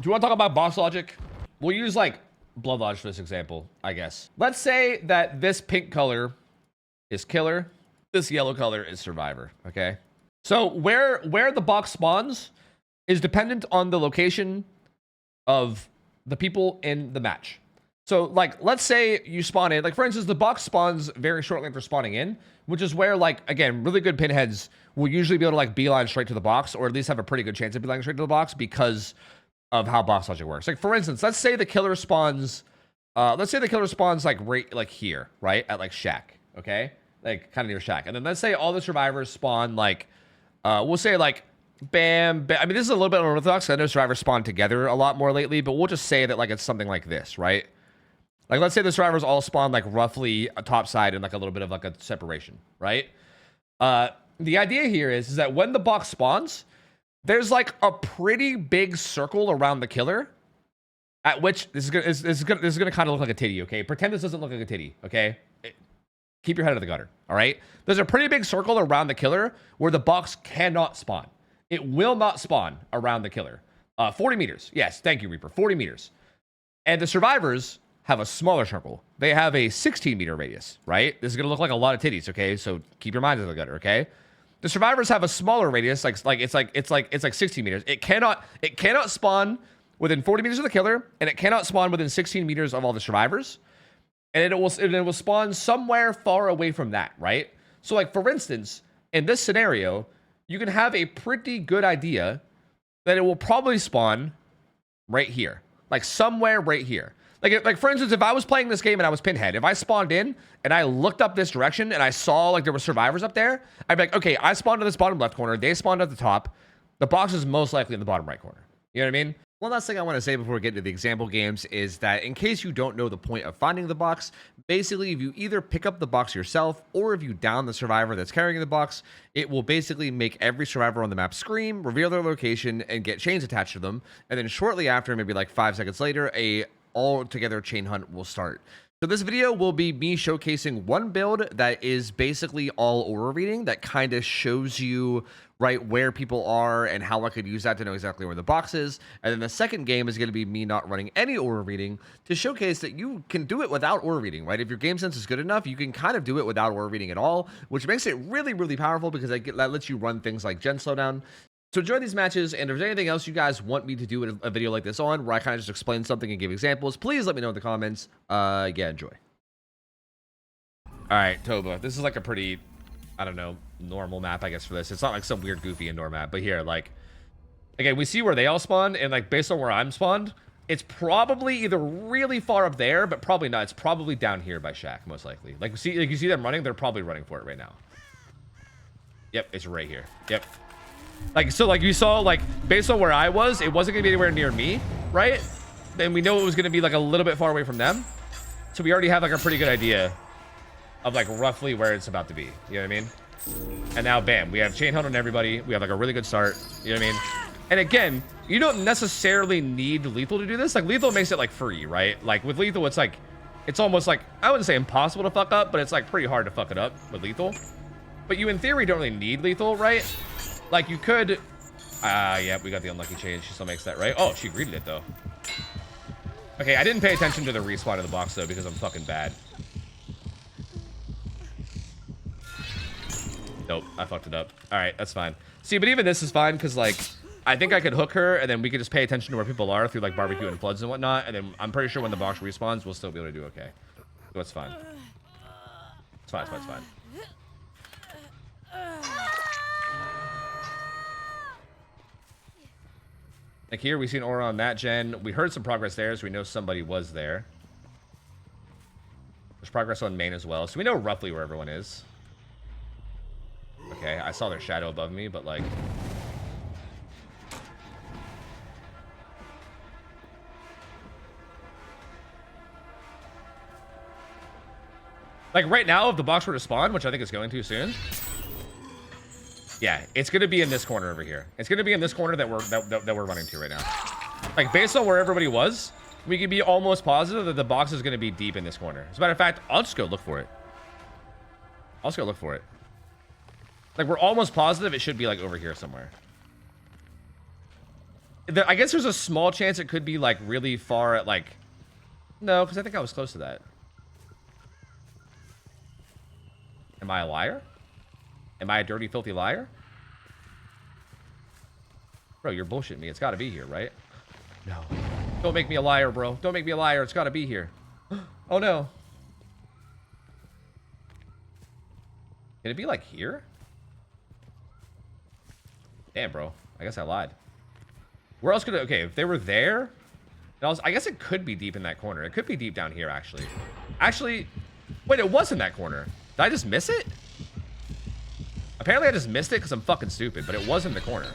Do you want to talk about box logic? We'll use like blood logic for this example, I guess. Let's say that this pink color is killer. This yellow color is survivor, okay? So where the box spawns is dependent on the location of the people in the match. So like, let's say you spawn in, like for instance, the box spawns very shortly after spawning in, which is where like, again, really good pinheads will usually be able to like beeline straight to the box, or at least have a pretty good chance of beelining straight to the box because of how box logic works. Like for instance, let's say the killer spawns like right like here, right? At like shack, okay? Like kind of near shack. And then let's say all the survivors spawn like, we'll say like bam, bam. I mean, this is a little bit unorthodox. I know survivors spawn together a lot more lately, but we'll just say that like it's something like this, right? Like let's say the survivors all spawn like roughly a top side and like a little bit of like a separation, right? The idea here is that when the box spawns, there's like a pretty big circle around the killer, at which this is gonna kind of look like a titty, okay? Pretend this doesn't look like a titty, okay? Keep your head out of the gutter, all right? There's a pretty big circle around the killer where the box cannot spawn. It will not spawn around the killer. 40 meters. Yes, thank you, Reaper. 40 meters. And the survivors have a smaller circle. They have a 16-meter radius, right? This is gonna look like a lot of titties, okay? So keep your mind out of the gutter, okay? The survivors have a smaller radius, it's like 16 meters. It cannot spawn within 40 meters of the killer, and it cannot spawn within 16 meters of all the survivors. And it will spawn somewhere far away from that, right? So like for instance, in this scenario, you can have a pretty good idea that it will probably spawn right here. Like somewhere right here. Like for instance, if I was playing this game and I was Pinhead, if I spawned in and I looked up this direction and I saw like there were survivors up there, I'd be like, okay, I spawned in this bottom left corner. They spawned at the top. The box is most likely in the bottom right corner. You know what I mean? One last thing I want to say before we get into the example games is that in case you don't know the point of finding the box, basically if you either pick up the box yourself or if you down the survivor that's carrying the box, it will basically make every survivor on the map scream, reveal their location, and get chains attached to them. And then shortly after, maybe like 5 seconds later, a all-together chain hunt will start. So this video will be me showcasing one build that is basically all aura reading that kind of shows you right where people are and how I could use that to know exactly where the box is. And then the second game is going to be me not running any aura reading to showcase that you can do it without aura reading, right? If your game sense is good enough, you can kind of do it without aura reading at all, which makes it really, really powerful because that lets you run things like gen slowdown. So enjoy these matches, and if there's anything else you guys want me to do in a video like this on, where I kind of just explain something and give examples, please let me know in the comments. Yeah, enjoy. All right, Toba. This is like a pretty, I don't know, normal map, I guess, for this. It's not like some weird, goofy indoor map, but here, like, again, we see where they all spawned, and like, based on where I'm spawned, it's probably either really far up there, but probably not. It's probably down here by Shack, most likely. Like, you see them running? They're probably running for it right now. Yep, it's right here. Yep. Like, so like you saw, like based on where I was, it wasn't gonna be anywhere near me, right? Then we know it was gonna be like a little bit far away from them. So we already have like a pretty good idea of like roughly where it's about to be. You know what I mean? And now bam, we have chain hunt on everybody. We have like a really good start. You know what I mean? And again, you don't necessarily need lethal to do this. Like lethal makes it like free, right? Like with lethal, it's like, it's almost like, I wouldn't say impossible to fuck up, but it's like pretty hard to fuck it up with lethal. But you in theory don't really need lethal, right? Like you could, yeah, we got the unlucky chain. She still makes that, right? Oh, she greeted it though. Okay, I didn't pay attention to the respawn of the box though because I'm fucking bad. Nope, I fucked it up. All right, that's fine. See, but even this is fine because like, I think I could hook her and then we could just pay attention to where people are through like barbecue and floods and whatnot. And then I'm pretty sure when the box respawns, we'll still be able to do okay. So it's fine. It's fine, it's fine, it's fine. Like here, we see an aura on that gen. We heard some progress there, so we know somebody was there. There's progress on main as well, so we know roughly where everyone is. Okay, I saw their shadow above me, but like... Like right now, if the box were to spawn, which I think it's going to soon... Yeah, it's gonna be in this corner over here. It's gonna be in this corner that we're running to right now. Like based on where everybody was, we can be almost positive that the box is gonna be deep in this corner. As a matter of fact, I'll just go look for it. I'll just go look for it. Like we're almost positive it should be like over here somewhere. I guess there's a small chance it could be like really far at like, no, because I think I was close to that. Am I a liar? Am I a dirty, filthy liar? Bro, you're bullshitting me. It's got to be here, right? No. Don't make me a liar, bro. Don't make me a liar. It's got to be here. Oh, no. Can it be like here? Damn, bro. I guess I lied. Where else could it... Okay, if they were there... I guess it could be deep in that corner. It could be deep down here, actually. Actually... Wait, it was in that corner. Did I just miss it? Apparently, I just missed it because I'm fucking stupid, but it was in the corner.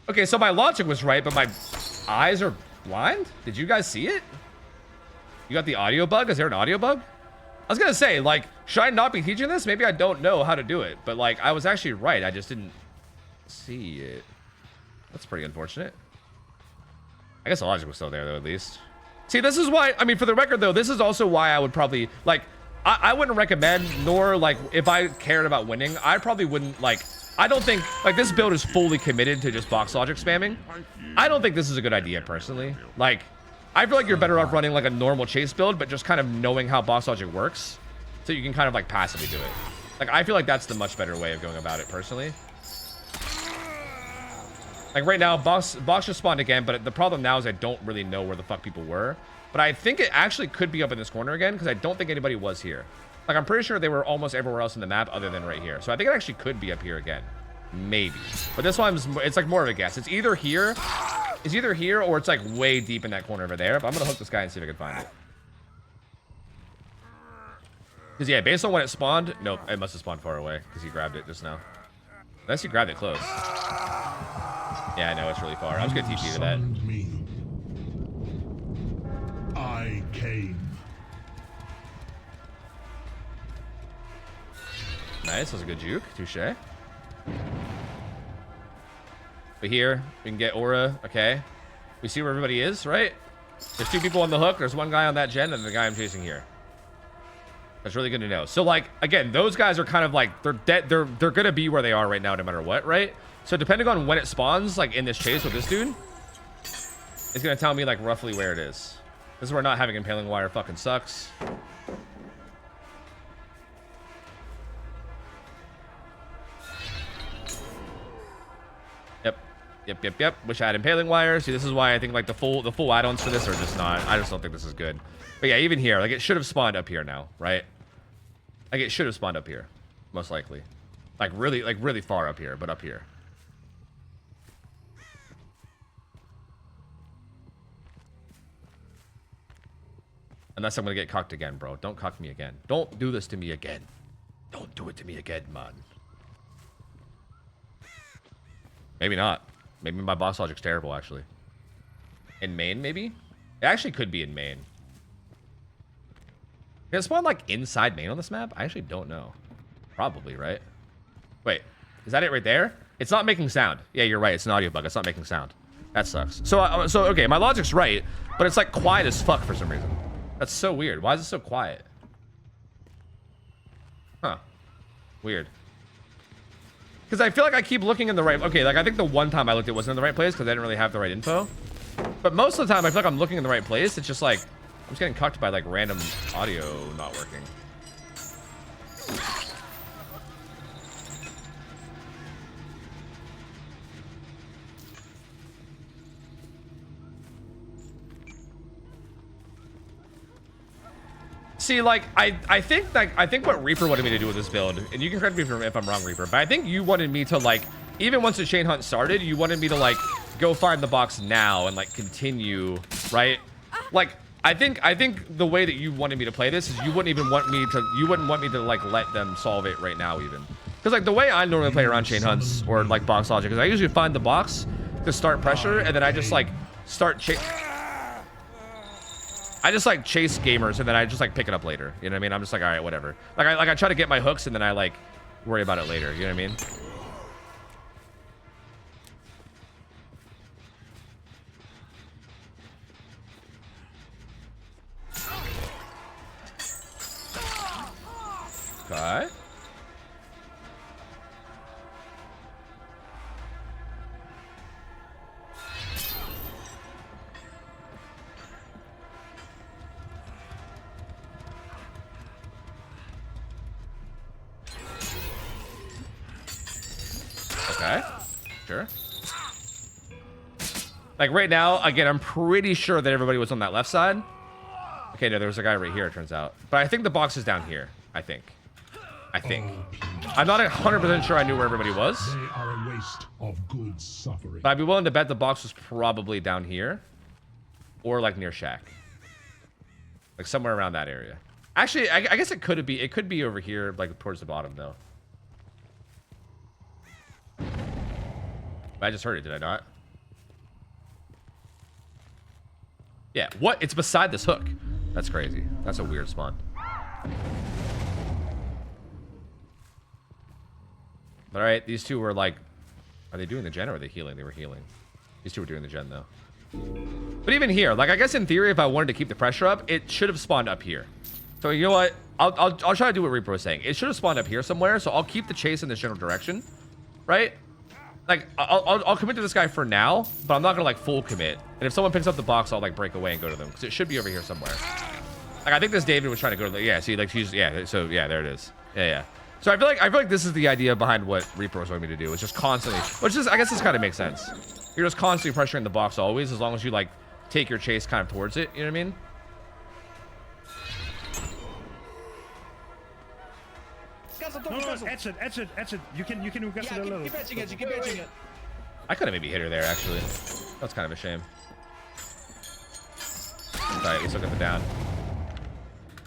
Okay, so my logic was right, but my eyes are blind? Did you guys see it? You got the audio bug? Is there an audio bug? I was gonna say, like, should I not be teaching this? Maybe I don't know how to do it, but, like, I was actually right. I just didn't see it. That's pretty unfortunate. I guess the logic was still there, though, at least. See, this is why, I mean, for the record, though, this is also why I would probably, like, I wouldn't recommend, nor, like, if I cared about winning, I probably wouldn't, like, I don't think, like, this build is fully committed to just box logic spamming. I don't think this is a good idea, personally. Like, I feel like you're better off running, like, a normal chase build, but just kind of knowing how box logic works, so you can kind of, like, passively do it. Like, I feel like that's the much better way of going about it, personally. Like, right now, box just spawned again, but the problem now is I don't really know where the fuck people were. But I think it actually could be up in this corner again, because I don't think anybody was here. Like, I'm pretty sure they were almost everywhere else in the map other than right here. So I think it actually could be up here again. Maybe. But this one's, it's like more of a guess. It's either here, or it's like way deep in that corner over there. But I'm going to hook this guy and see if I can find it. Because, yeah, based on when it spawned, nope, it must have spawned far away because he grabbed it just now. Unless he grabbed it close. Yeah, I know, it's really far. I'm just going to teach you to that. I came. Nice, that was a good juke. Touche. But here, we can get aura. Okay. We see where everybody is, right? There's two people on the hook. There's one guy on that gen and the guy I'm chasing here. That's really good to know. So, like, again, those guys are kind of like, they're dead. They're going to be where they are right now no matter what, right? So depending on when it spawns, like in this chase with this dude, it's going to tell me like roughly where it is. This is where not having impaling wire fucking sucks. Yep. Wish I had impaling wire. See, this is why I think like the full add-ons for this are just not. I just don't think this is good. But yeah, even here, like it should have spawned up here now, right? Like it should have spawned up here, most likely. Like really far up here, but up here. Unless I'm gonna get cucked again, bro. Don't cuck me again. Don't do this to me again. Don't do it to me again, man. Maybe not. Maybe my boss logic's terrible, actually. In main, maybe? It actually could be in main. Can it spawn, like, inside main on this map? I actually don't know. Probably, right? Wait. Is that it right there? It's not making sound. Yeah, you're right. It's an audio bug. It's not making sound. That sucks. So okay, my logic's right, but it's, like, quiet as fuck for some reason. That's so weird. Why is it so quiet? Huh. Weird. Because I feel like I keep looking in the right... Okay, like, I think the one time I looked, it wasn't in the right place because I didn't really have the right info. But most of the time, I feel like I'm looking in the right place. It's just, like, I'm just getting cucked by, like, random audio not working. See, like, I think what Reaper wanted me to do with this build, and you can correct me if I'm wrong, Reaper, but I think you wanted me to, like, even once the chain hunt started, you wanted me to, like, go find the box now and, like, continue, right? Like, I think the way that you wanted me to play this is you wouldn't want me to, like, let them solve it right now, even. Because, like, the way I normally play around chain hunts or, like, box logic is I usually find the box to start pressure, and then I just, like, I just like chase gamers and then I just like pick it up later. You know what I mean? I'm just like, all right, whatever. Like I try to get my hooks and then I like worry about it later. You know what I mean? Okay. sure. Like right now, again, I'm pretty sure that everybody was on that left side. Okay, no, there was a guy right here, it turns out. But I think the box is down here. I think. I'm not 100% sure I knew where everybody was. They are a waste of good suffering. But I'd be willing to bet the box was probably down here. Or like near Shack. Like somewhere around that area. Actually, I guess it could be over here, like towards the bottom though. I just heard it, did I not? Yeah, what? It's beside this hook. That's crazy. That's a weird spawn. But alright, these two were like... Are they doing the gen or are they healing? They were healing. These two were doing the gen though. But even here, like I guess in theory, if I wanted to keep the pressure up, it should have spawned up here. So you know what? I'll try to do what Reaper was saying. It should have spawned up here somewhere, so I'll keep the chase in this general direction. Right? Like, I'll commit to this guy for now, but I'm not gonna like full commit. And if someone picks up the box, I'll like break away and go to them. Because it should be over here somewhere. Like I think this David was trying to go to the, yeah, see, like she's, yeah, so yeah, there it is. Yeah. So I feel like this is the idea behind what Reaper was wanting me to do. It's just constantly, which is, I guess this kind of makes sense. You're just constantly pressuring the box always, as long as you like take your chase kind of towards it. You know what I mean? No, exit. You can get it a little. Keep edging it. Keep edging it. I could have maybe hit her there actually. That's kind of a shame. Alright, let's look at the down.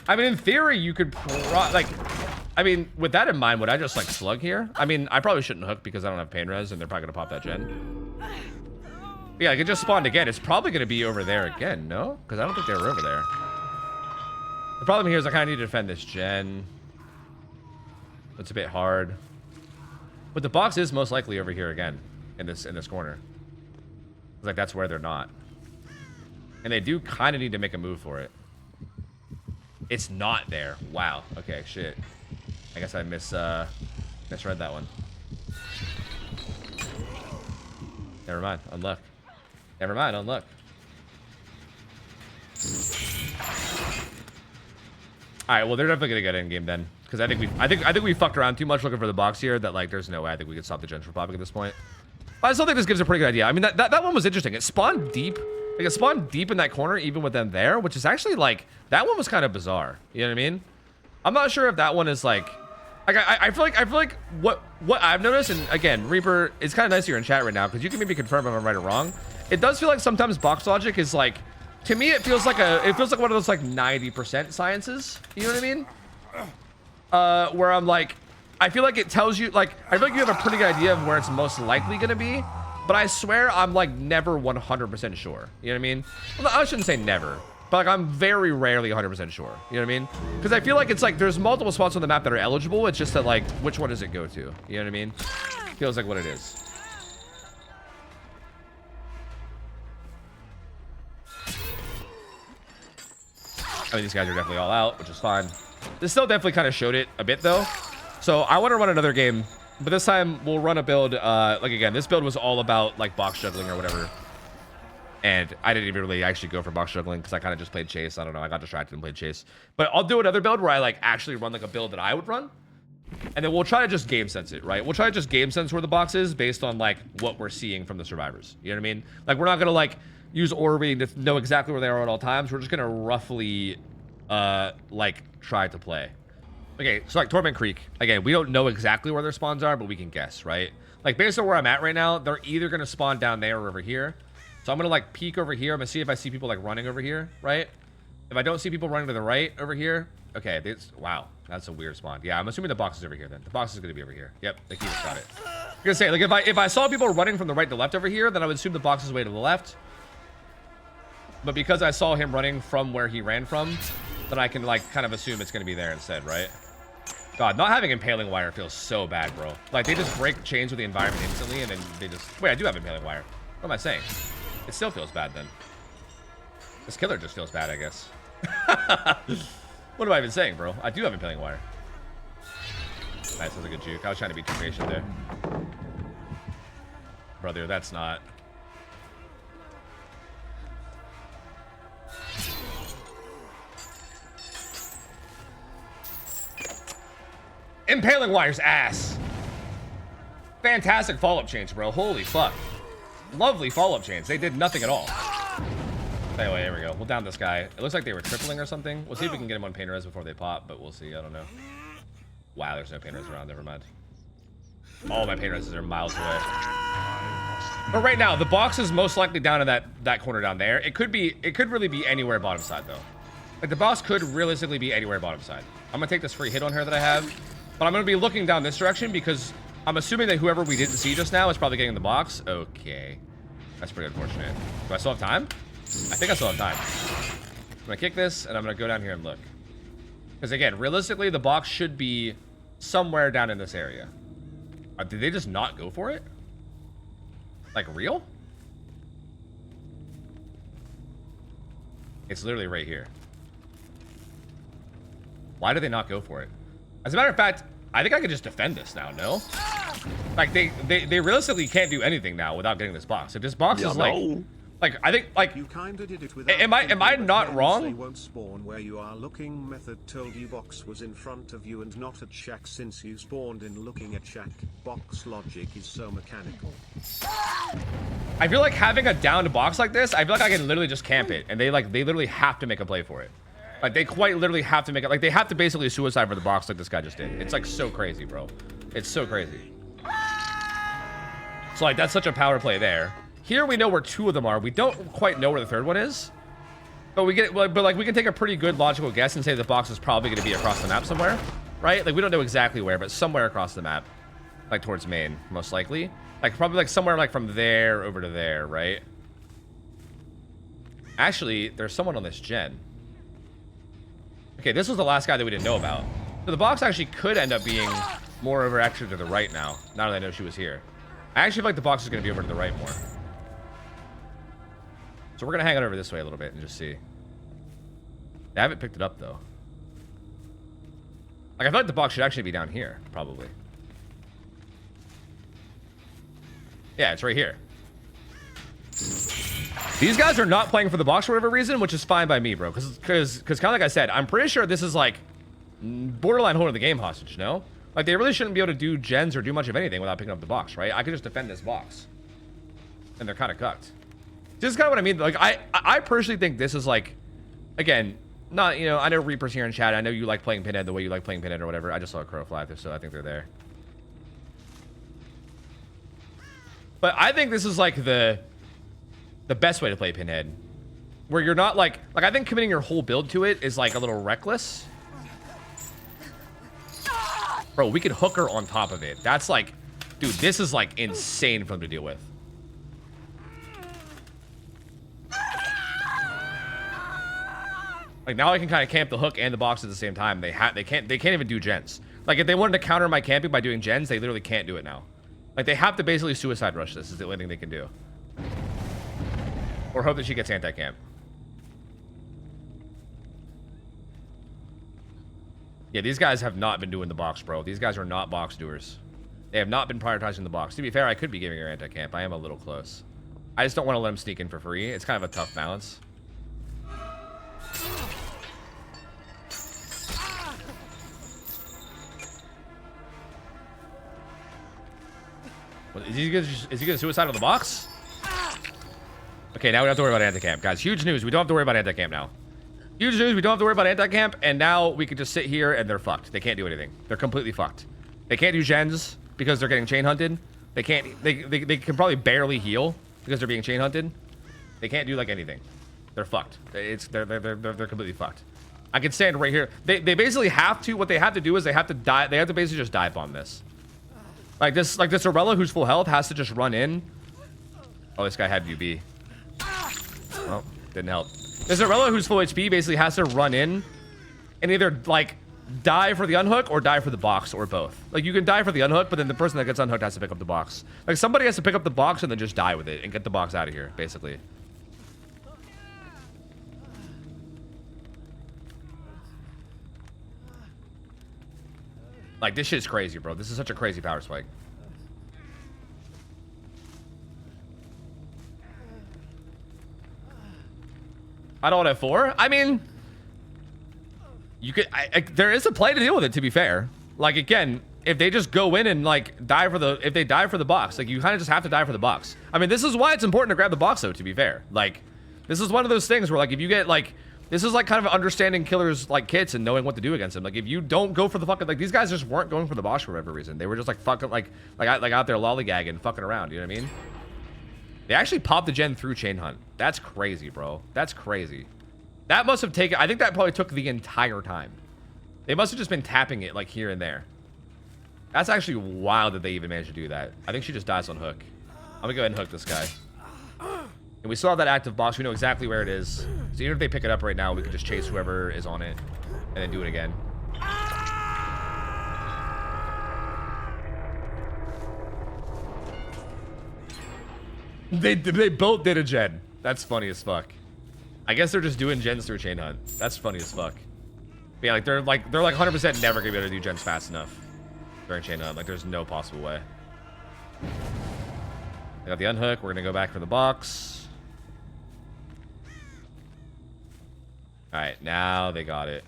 I mean, in theory, you could I mean, with that in mind, would I just like slug here? I mean, I probably shouldn't hook because I don't have pain res and they're probably gonna pop that gen. Yeah, I could just spawned again. It's probably gonna be over there again, no? Because I don't think they were over there. The problem here is I kind of need to defend this gen. It's a bit hard. But the box is most likely over here again in this corner. It's like that's where they're not. And they do kind of need to make a move for it. It's not there. Wow. Okay, shit. I guess I misread that one. Never mind. Unluck. Never mind. Unluck. All right. Well, they're definitely gonna get in game then, because I think we fucked around too much looking for the box here. That like, there's no way I think we could stop the gens from popping at this point. But I still think this gives a pretty good idea. I mean, that one was interesting. It spawned deep. Like it spawned deep in that corner, even with them there, which is actually like that one was kind of bizarre. You know what I mean? I'm not sure if that one is like I feel like what I've noticed, and again, Reaper, it's kind of nice you're in chat right now because you can maybe confirm if I'm right or wrong. It does feel like sometimes box logic is like, to me, it feels like one of those like 90% sciences. You know what I mean? Where I'm like, I feel like it tells you, like, I feel like you have a pretty good idea of where it's most likely gonna be, but I swear I'm like never 100% sure. You know what I mean? Well, I shouldn't say never, but like I'm very rarely 100% sure. You know what I mean? Because I feel like it's like there's multiple spots on the map that are eligible. It's just that like, which one does it go to? You know what I mean? Feels like what it is. I mean, these guys are definitely all out, which is fine. This still definitely kind of showed it a bit though. So I want to run another game, but this time we'll run a build. Like again, this build was all about like box juggling or whatever. And I didn't even really actually go for box juggling because I kind of just played chase. I don't know. I got distracted and played chase. But I'll do another build where I like actually run like a build that I would run. And then we'll try to just game sense it, right? We'll try to just game sense where the box is based on like what we're seeing from the survivors. You know what I mean? Like we're not going to like use orbiting to know exactly where they are at all times. We're just going to roughly like try to play. Okay, so like Torment Creek, again, we don't know exactly where their spawns are, but we can guess, right? Like based on where I'm at right now, they're either going to spawn down there or over here. So I'm going to like peek over here. I'm going to see if I see people like running over here, right? If I don't see people running to the right over here, okay, wow, that's a weird spawn. Yeah, I'm assuming the box is over here then. The box is going to be over here. Yep, the key just got it. I'm going to say, like if I saw people running from the right to left over here, then I would assume the box is way to the left. But because I saw him running from where he ran from, then I can like kind of assume it's going to be there instead, right? God, not having impaling wire feels so bad, bro. Like they just break chains with the environment instantly and then they just, wait, I do have impaling wire. What am I saying? It still feels bad then. This killer just feels bad, I guess. What am I even saying, bro? I do have impaling wire. Nice, that was a good juke. I was trying to be too patient there. Brother, that's not. Impaling wire's ass. fantastic follow-up chains, bro. Holy fuck. Lovely follow-up chains. They did nothing at all. Anyway, here we go. We'll down this guy. It looks like they were tripling or something. We'll see if we can get him on pain res before they pop, but we'll see. I don't know. Wow, there's no pain res around. Never mind. All my pain reses are miles away. But right now, the box is most likely down in that corner down there. It could really be anywhere bottom side, though. Like, the boss could realistically be anywhere bottom side. I'm gonna take this free hit on her that I have, but I'm gonna be looking down this direction because I'm assuming that whoever we didn't see just now is probably getting the box. Okay. That's pretty unfortunate. Do I still have time? I think I still have time. I'm gonna kick this, and I'm gonna go down here and look. Because again, realistically, the box should be somewhere down in this area. Did they just not go for it? Like, real? It's literally right here. Why did they not go for it? As a matter of fact, I think I could just defend this now, no? Like, they realistically can't do anything now without getting this box. If this box is like, I think, like, you kinda did it without am I not wrong? They won't spawn where you are looking. Method told you box was in front of you and not at shack since you spawned in looking at shack. Box logic is so mechanical. I feel like having a downed box like this, I feel like I can literally just camp it, and they literally have to make a play for it. Like, they quite literally have to make it. Like, they have to basically suicide for the box like this guy just did. It's like so crazy, bro. It's so crazy. So like, that's such a power play there. Here we know where two of them are. We don't quite know where the third one is, but we can take a pretty good logical guess and say the box is probably going to be across the map somewhere, right? Like, we don't know exactly where, but somewhere across the map, like towards main, most likely. Like, probably like somewhere like from there over to there, right? Actually, there's someone on this gen. Okay, this was the last guy that we didn't know about. So the box actually could end up being more over actually to the right now that I know she was here. I actually feel like the box is going to be over to the right more. So we're going to hang it over this way a little bit and just see. I haven't picked it up, though. Like, I feel like the box should actually be down here, probably. Yeah, it's right here. These guys are not playing for the box for whatever reason, which is fine by me, bro. Because kind of like I said, I'm pretty sure this is, like, borderline holding the game hostage, no? Like, they really shouldn't be able to do gens or do much of anything without picking up the box, right? I could just defend this box. And they're kind of cucked. This is kind of what I mean. Like, I personally think this is, like, again, not, you know, I know Reaper's here in chat. I know you like playing Pinhead the way you like playing Pinhead or whatever. I just saw a crow fly, so I think they're there. But I think this is, like, the best way to play Pinhead. Where you're not, like, I think committing your whole build to it is, like, a little reckless. Bro, we could hook her on top of it. That's, like, dude, this is, like, insane for them to deal with. Like, now I can kind of camp the hook and the box at the same time. They can't even do gens. Like, if they wanted to counter my camping by doing gens, they literally can't do it now. Like, they have to basically suicide rush this is the only thing they can do. Or hope that she gets anti-camp. Yeah, these guys have not been doing the box, bro. These guys are not box doers. They have not been prioritizing the box. To be fair, I could be giving her anti-camp. I am a little close. I just don't want to let him sneak in for free. It's kind of a tough balance. Is he gonna suicide on the box? Okay, now we don't have to worry about anti-camp. Guys, huge news. We don't have to worry about anti-camp now. Huge news. We don't have to worry about anti-camp, and now we can just sit here and they're fucked. They can't do anything. They're completely fucked. They can't do gens because they're getting chain hunted. They can't. They can probably barely heal because they're being chain hunted. They can't do like anything. They're fucked. They're completely fucked. I can stand right here. They basically have to. What they have to do is they have to die. They have to basically just dive bomb this. Like this Arella who's full health has to just run in. Oh, this guy had UB. Well, didn't help. This Arella who's full HP basically has to run in and either, like, die for the unhook or die for the box or both. Like, you can die for the unhook, but then the person that gets unhooked has to pick up the box. Like, somebody has to pick up the box and then just die with it and get the box out of here, basically. Like, this shit's crazy, bro. This is such a crazy power spike. I don't have 4. I mean, you could. There is a play to deal with it. To be fair, like again, if they just go in and like if they die for the box, like you kind of just have to die for the box. I mean, this is why it's important to grab the box though, to be fair. Like, this is one of those things where like, if you get like, this is like kind of understanding killers like kits and knowing what to do against them. Like if you don't go for the fucking, like these guys just weren't going for the box for whatever reason. They were just like fucking like out there lollygagging, fucking around, you know what I mean? They actually popped the gen through chain hunt. That's crazy, bro. That's crazy. That must have taken, I think that probably took the entire time. They must have just been tapping it like here and there. That's actually wild that they even managed to do that. I think she just dies on hook. I'm gonna go ahead and hook this guy. And we still have that active box. We know exactly where it is. So even if they pick it up right now, we can just chase whoever is on it and then do it again. They both did a gen. That's funny as fuck. I guess they're just doing gens through chain hunt. That's funny as fuck. But yeah, they're like 100% never gonna be able to do gens fast enough during chain hunt. Like there's no possible way. I got the unhook. We're gonna go back for the box. All right, now they got it.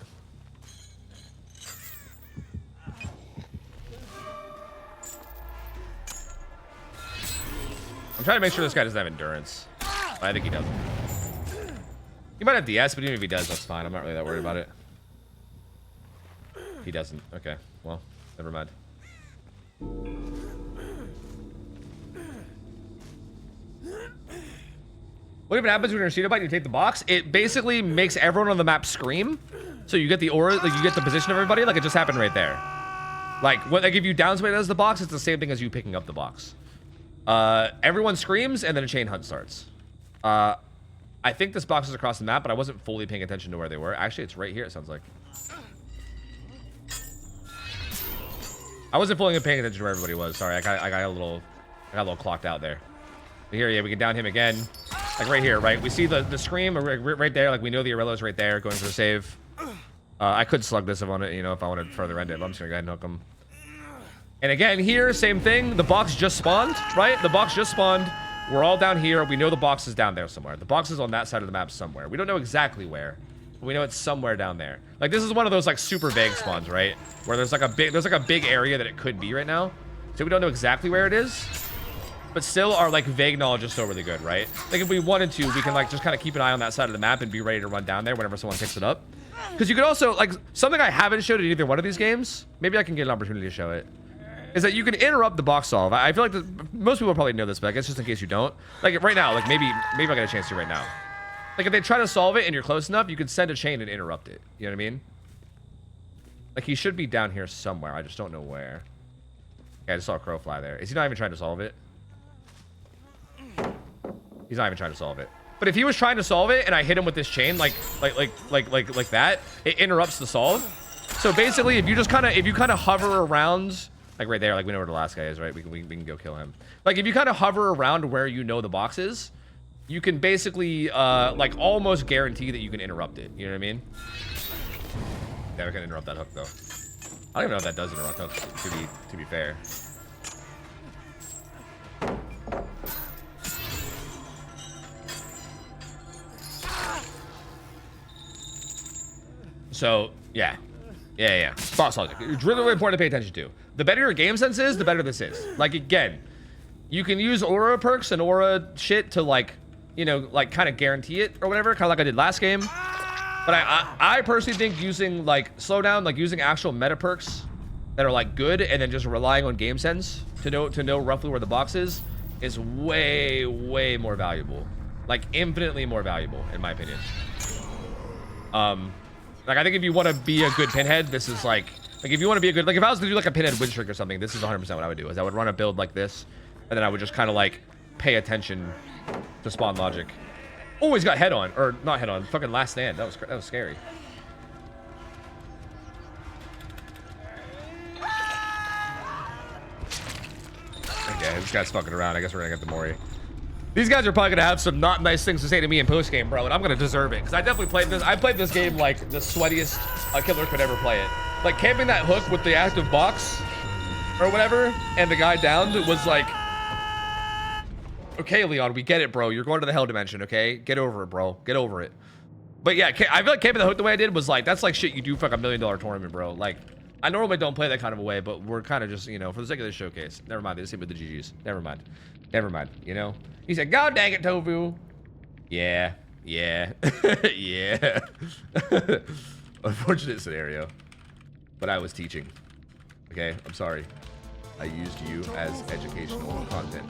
I'm trying to make sure this guy doesn't have endurance. I think he doesn't. He might have DS, but even if he does, that's fine. I'm not really that worried about it. He doesn't. Okay, well, never mind. What even happens when you're in a Cheeto Bite and you take the box? It basically makes everyone on the map scream. So you get the aura, like you get the position of everybody, like it just happened right there. Like if you down somebody as the box, it's the same thing as you picking up the box. Everyone screams and then a chain hunt starts. I think this box is across the map, but I wasn't fully paying attention to where they were. Actually, it's right here, it sounds like. I wasn't fully paying attention to where everybody was. Sorry, I got a little clocked out there. But here, yeah, we can down him again. Like right here, right? We see the scream right there. Like we know the Aurelio's right there, going for the save. I could slug this if I wanted, you know, if I wanted further end it. But I'm just gonna go ahead and hook him. And again, here, same thing. The box just spawned, right? The box just spawned. We're all down here. We know the box is down there somewhere. The box is on that side of the map somewhere. We don't know exactly where, but we know it's somewhere down there. Like this is one of those like super vague spawns, right? Where there's like a big area that it could be right now. So we don't know exactly where it is. But still, our like vague knowledge is still really good, right? Like if we wanted to, we can like just kind of keep an eye on that side of the map and be ready to run down there whenever someone picks it up. Because you could also like something I haven't showed in either one of these games. Maybe I can get an opportunity to show it. Is that you can interrupt the box solve. I feel like most people probably know this, but I guess just in case you don't. Like right now, like maybe I got a chance to right now. Like if they try to solve it and you're close enough, you can send a chain and interrupt it. You know what I mean? Like he should be down here somewhere. I just don't know where. Yeah, I just saw a crow fly there. Is he not even trying to solve it? He's not even trying to solve it. But if he was trying to solve it and I hit him with this chain like that, it interrupts the solve. So basically, if you kind of hover around, like right there, like we know where the last guy is, right? We can go kill him. Like if you kind of hover around where you know the box is, you can basically like almost guarantee that you can interrupt it. You know what I mean? Yeah, we can interrupt that hook though. I don't even know if that does interrupt hook, to be fair. So, yeah. Boss logic. It's really, really important to pay attention to. The better your game sense is, the better this is. Like, again, you can use aura perks and aura shit to, like, you know, like, kind of guarantee it or whatever, kind of like I did last game. But I personally think using, like, slowdown, like, using actual meta perks that are, like, good and then just relying on game sense to know roughly where the box is way, way more valuable. Like, infinitely more valuable, in my opinion. Like, I think if you want to be a good Pinhead, this is like if you want to be a good, like if I was to do like a Pinhead win streak or something, this is 100% what I would do, is I would run a build like this, and then I would just kind of like pay attention to spawn logic. Oh, he's got head on, or not head on, fucking last stand. That was scary. Okay, this guy's fucking around. I guess we're gonna get the Mori. These guys are probably gonna have some not nice things to say to me in post game, bro, and I'm gonna deserve it because I definitely played this. I played this game like the sweatiest a killer could ever play it. Like camping that hook with the active box or whatever, and the guy downed was like, okay, Leon, we get it, bro. You're going to the hell dimension, okay? Get over it, bro. Get over it. But yeah, I feel like camping the hook the way I did was like, that's like shit you do for like $1 million tournament, bro. Like, I normally don't play that kind of a way, but we're kind of just, you know, for the sake of this showcase. Never mind, they just hit with the GGs. Never mind. Never mind, you know? He said, God dang it, Tofu. Yeah. Yeah. Yeah. Unfortunate scenario. But I was teaching. Okay, I'm sorry. I used you as educational content.